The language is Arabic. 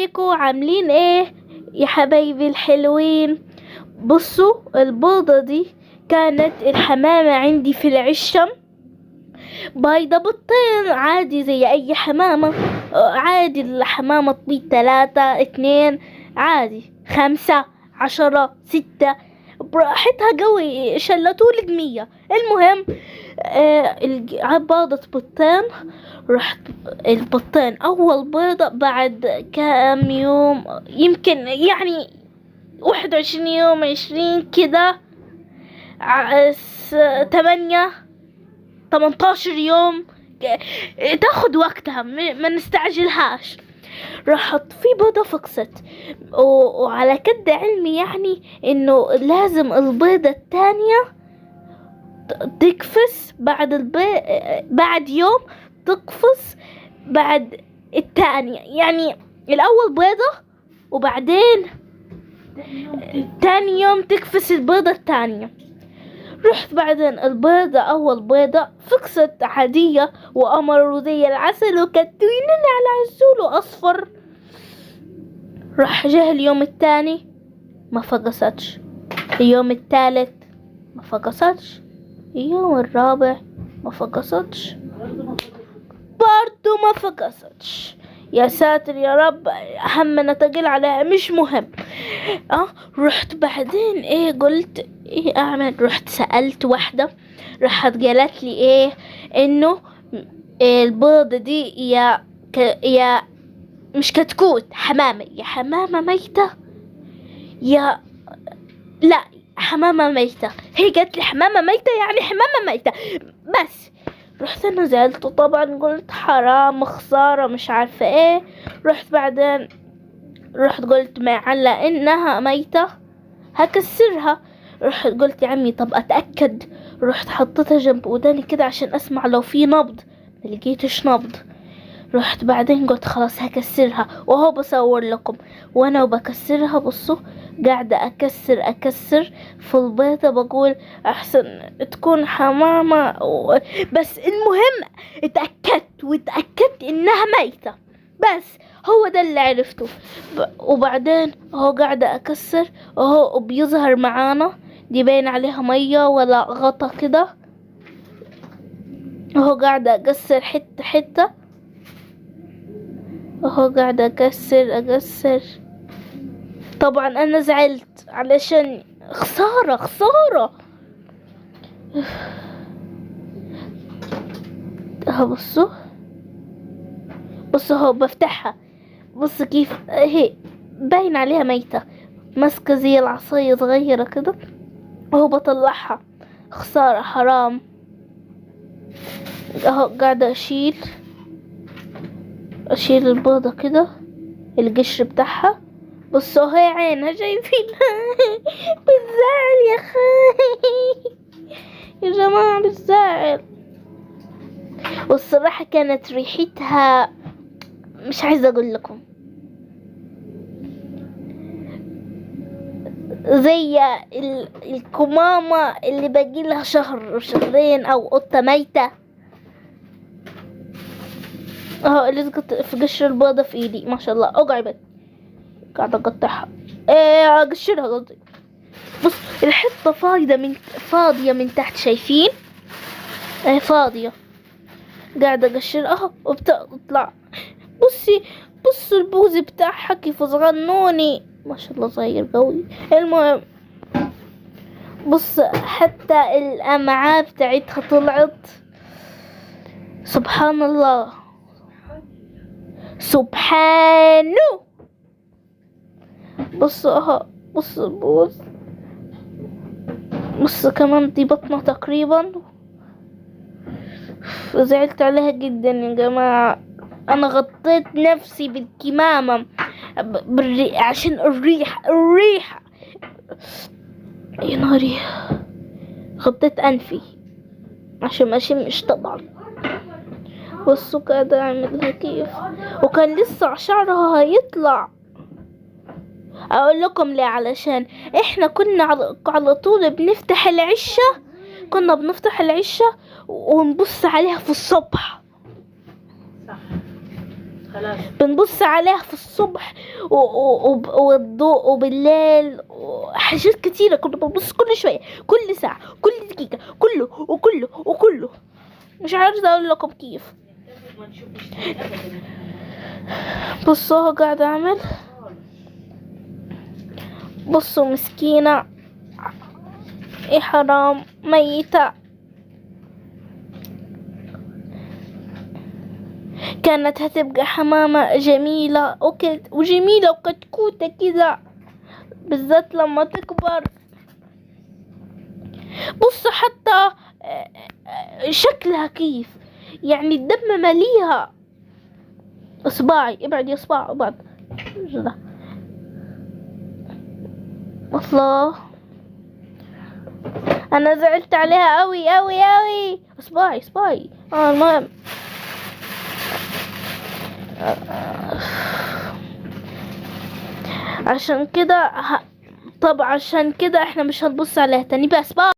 ازيكم عاملين ايه يا حبايبي الحلوين؟ بصوا البيضة دي كانت الحمامة عندي في العشة، بيضة بيضتين عادي زي اي حمامة. عادي الحمامة تبيض 3 2 عادي 5 10 6 براحتها قوي، شلتولك 100. المهم بيضة بيضتين. رحت البيضتين اول بيضة بعد كام يوم، يمكن يعني 21 يوم 20 كده، 18 يوم، تاخد وقتها ما نستعجلهاش. راحت في بيضة فقست، وعلى كد علمي يعني انه لازم البيضة التانية تقفز بعد يوم، تقفز بعد التانية، يعني الأول بيضة وبعدين تاني يوم تقفز البيضة التانية. رحت بعدين البيضة أول بيضة فقست عادية وأمر زي العسل وكتوينين على عسول وأصفر. راح جه اليوم التاني ما فقستش، اليوم الثالث ما فقستش، اليوم الرابع ما فقستش، برضو ما فقستش. يا ساتر يا رب، همنا تقل عليها، مش مهم. رحت بعدين قلت ايه اعمل؟ رحت سألت واحدة، راحت قالت لي انه البيضة دي يا مش كتكوت، حمامة، يا حمامة ميتة يا لا حمامة ميتة. هي قالت لي حمامة ميتة يعني حمامة ميتة بس. رحت انا زعلت طبعا، قلت حرام خسارة مش عارفة ايه. رحت قلت على انها ميتة هكسرها. رحت قلت يا عمي طب اتأكد. رحت حطيتها جنب وداني كده عشان اسمع لو في نبض، ملقيتش نبض. رحت بعدين قلت خلاص هكسرها، وهو بصور لكم وانا بكسرها. بصوا قاعدة اكسر في البيضة، بقول احسن تكون حمامة بس المهم اتأكدت انها ميتة بس. هو ده اللي عرفته. وبعدين هو قاعدة اكسر، وهو بيظهر معانا دي باين عليها مية ولا غطا كده. وهو قاعدة اكسر حتة وهو قاعد اكسر. طبعا انا زعلت علشان خسارة. بصوا هو بفتحها، بص كيف هي باين عليها ميتة، ماسكة زي العصاية صغيرة كده، وهو بطلعها. خسارة حرام. اهو قاعدة اشيل البيضة كده، القشر بتاعها. بصوا هي عينها شايفينها بالزعل يا خي يا جماعة بالزعل. والصراحة كانت ريحتها مش عايزة اقول لكم، زي الكمامة اللي باقي لها شهر شهرين او قطة ميتة. اهو لزقت في قشر البيضة في ايدي، ما شاء الله اقعبت قاعدة اقطعها اقشرها قصدي. بص الحتة فاضية من تحت، شايفين؟ فاضية، قاعدة اقشر اهو وبتطلع. بصوا البوز بتاعها كيف صغنوني، ما شاء الله صغير قوي. المهم بص حتى الامعاء بتاعتها طلعت، سبحان الله سبحانه. بص اهو، بص البوز، بص كمان دي بطنها تقريبا. زعلت عليها جدا يا جماعة. انا غطيت نفسي بالكمامة عشان الريحة يا ناري. غطيت انفي عشان ما اشمش طبعا. بصوا قاعدة اعملها كيف، وكان لسه شعرها هيطلع. اقول لكم ليه؟ علشان احنا كنا على طول بنفتح العشة ونبص عليها في الصبح. بنبص عليها في الصبح والضوء وبالليل وحاجات كتيرة. كنت ببص كل شوية، كل ساعة، كل دقيقة، كله. مش عارفة اقول لكم كيف. بصوا هو قاعد اعمل، بصوا مسكينة، ايه حرام، ميتة. كانت هتبقى حمامة جميلة وجميلة وكتكوتة كذا، بالذات لما تكبر. بص حتى شكلها كيف، يعني الدم مليها. اصبعي ابعد يا اصبع ابعد. الله، انا زعلت عليها قوي قوي قوي. اصبعي. المهم عشان كده طب عشان كده احنا مش هنبص عليها تاني. بس باي.